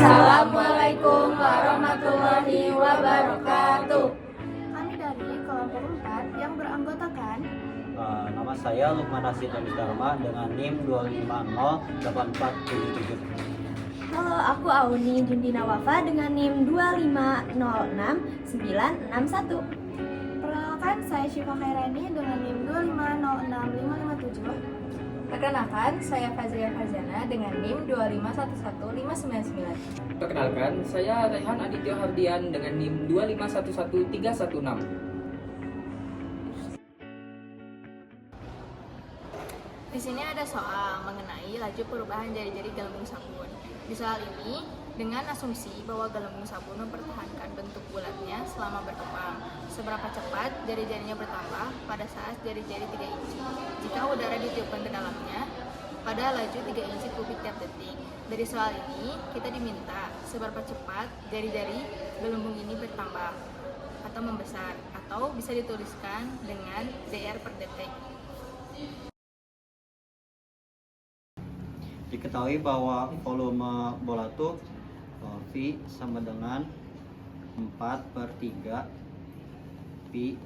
Assalamualaikum warahmatullahi wabarakatuh. Kami dari kelompok 4 yang beranggotakan Nama saya Lukman Rasid Dharma dengan NIM 2508477. Halo, aku Auni Jundina Wafa dengan NIM 2506961. Perkenalkan, saya Syifa Khairani dengan NIM 2506557. Perkenalkan, saya Fazria Fazana dengan NIM 2511599. Perkenalkan, saya Rehan Aditya Hardian dengan NIM 2511316. Di sini ada soal mengenai laju perubahan jari-jari gelembung sabun. Di soal ini, dengan asumsi bahwa gelembung sabun mempertahankan bentuk bulatnya selama berkembang. Seberapa cepat jari-jarinya bertambah pada saat jari-jari 3 inci jika udara ditiupkan ke dalamnya pada laju 3 inci kubik tiap detik. Dari soal ini, kita diminta seberapa cepat jari-jari gelembung ini bertambah atau membesar, atau bisa dituliskan dengan dr per detik. Diketahui bahwa volume bola tuh V sama dengan 4/3 pi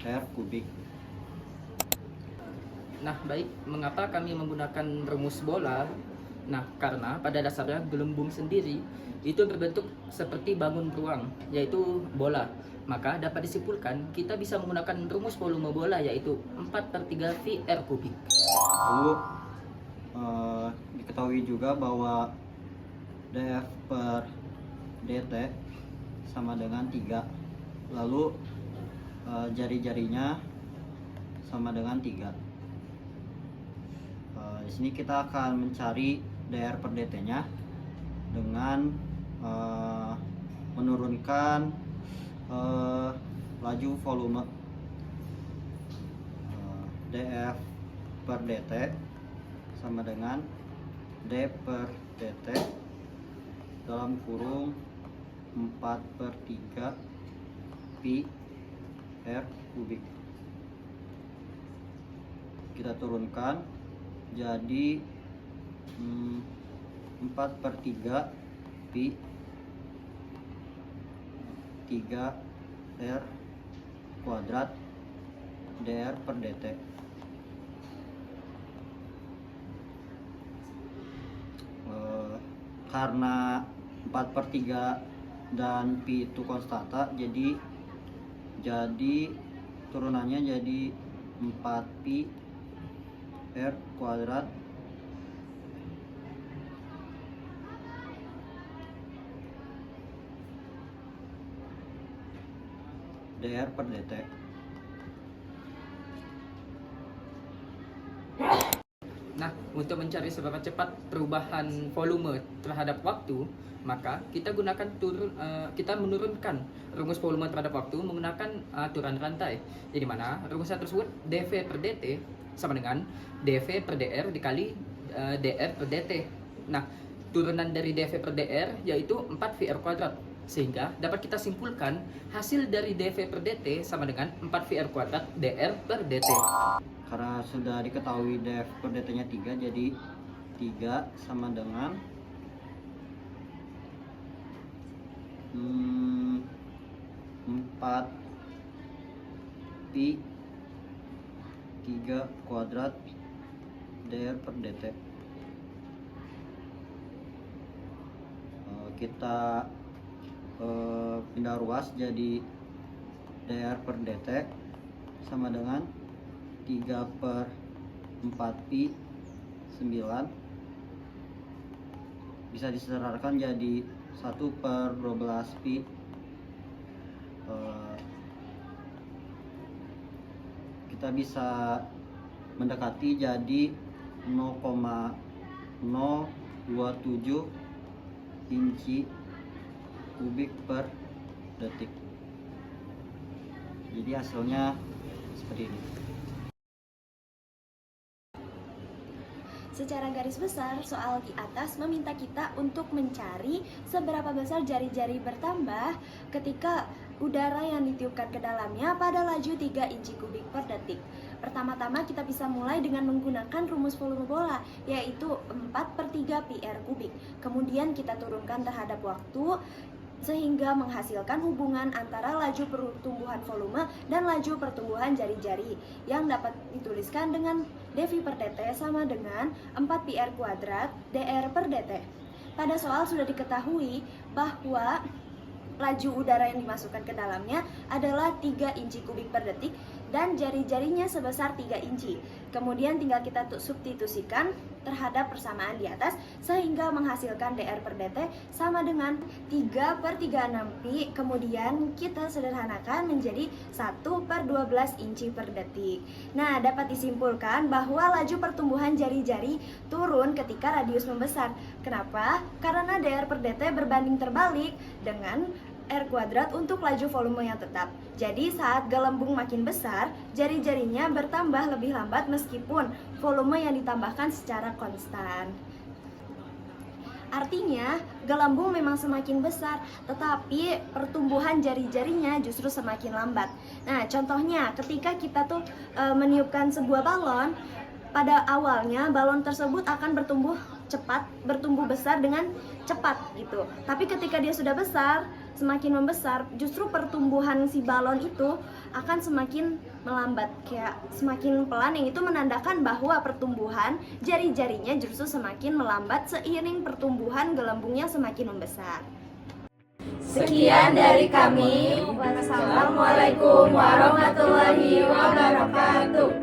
R kubik. Nah, baik, mengapa kami menggunakan rumus bola? Nah, karena pada dasarnya gelembung sendiri itu berbentuk seperti bangun ruang, yaitu bola. Maka dapat disimpulkan kita bisa menggunakan rumus volume bola, yaitu 4/3 pi R kubik. Lalu diketahui juga bahwa df per dt sama dengan 3. Lalu jari-jarinya sama dengan 3. Di sini kita akan mencari dr per dt-nya dengan menurunkan laju volume. Df per dt sama dengan d per dt dalam kurung 4/3 pi R kubik. Kita turunkan jadi 4/3 pi 3 R kuadrat dr per dt. Karena 4/3 dan pi itu konstanta, jadi turunannya jadi 4 pi R kuadrat dr per dt. Nah, untuk mencari seberapa cepat perubahan volume terhadap waktu, maka kita menurunkan rumus volume terhadap waktu menggunakan aturan rantai. Jadi mana rumusnya tersebut dv per dt sama dengan dv per dr dikali dr per dt. Nah, turunan dari dv per dr yaitu 4 vr kuadrat. Sehingga dapat kita simpulkan hasil dari dv per dt sama dengan 4 vr kuadrat dr per dt. Karena sudah diketahui df per dt-nya 3, jadi 3 sama dengan 4 pi 3 kuadrat dr per dt. Kita pindah ruas jadi dr per dt sama dengan 3/4 pi 9 bisa diselaraskan jadi 1/12 pi. Kita bisa mendekati jadi 0,027 inci kubik per detik. Jadi hasilnya seperti ini. Secara garis besar, soal di atas meminta kita untuk mencari seberapa besar jari-jari bertambah ketika udara yang ditiupkan ke dalamnya pada laju 3 inci kubik per detik. Pertama-tama kita bisa mulai dengan menggunakan rumus volume bola, yaitu 4/3 pi R kubik. Kemudian kita turunkan terhadap waktu, sehingga menghasilkan hubungan antara laju pertumbuhan volume dan laju pertumbuhan jari-jari yang dapat dituliskan dengan dV per dt sama dengan 4 pi R kuadrat dr per dt. Pada soal sudah diketahui bahwa laju udara yang dimasukkan ke dalamnya adalah 3 inci kubik per detik dan jari-jarinya sebesar 3 inci. Kemudian tinggal kita substitusikan terhadap persamaan di atas sehingga menghasilkan dr per dt sama dengan 3/36 pi. Kemudian kita sederhanakan menjadi 1/12 inci per detik. Nah, dapat disimpulkan bahwa laju pertumbuhan jari-jari turun ketika radius membesar. Kenapa? Karena dr per dt berbanding terbalik dengan R kuadrat untuk laju volume yang tetap. Jadi saat gelembung makin besar, jari-jarinya bertambah lebih lambat meskipun volume yang ditambahkan secara konstan. Artinya, gelembung memang semakin besar, tetapi pertumbuhan jari-jarinya justru semakin lambat. Nah, contohnya ketika kita meniupkan sebuah balon, pada awalnya balon tersebut akan bertumbuh besar dengan cepat gitu. Tapi ketika dia sudah besar, semakin membesar, justru pertumbuhan si balon itu akan semakin melambat, kayak semakin pelan, yang itu menandakan bahwa pertumbuhan jari-jarinya justru semakin melambat seiring pertumbuhan gelembungnya semakin membesar. Sekian dari kami. Wassalamualaikum warahmatullahi wabarakatuh.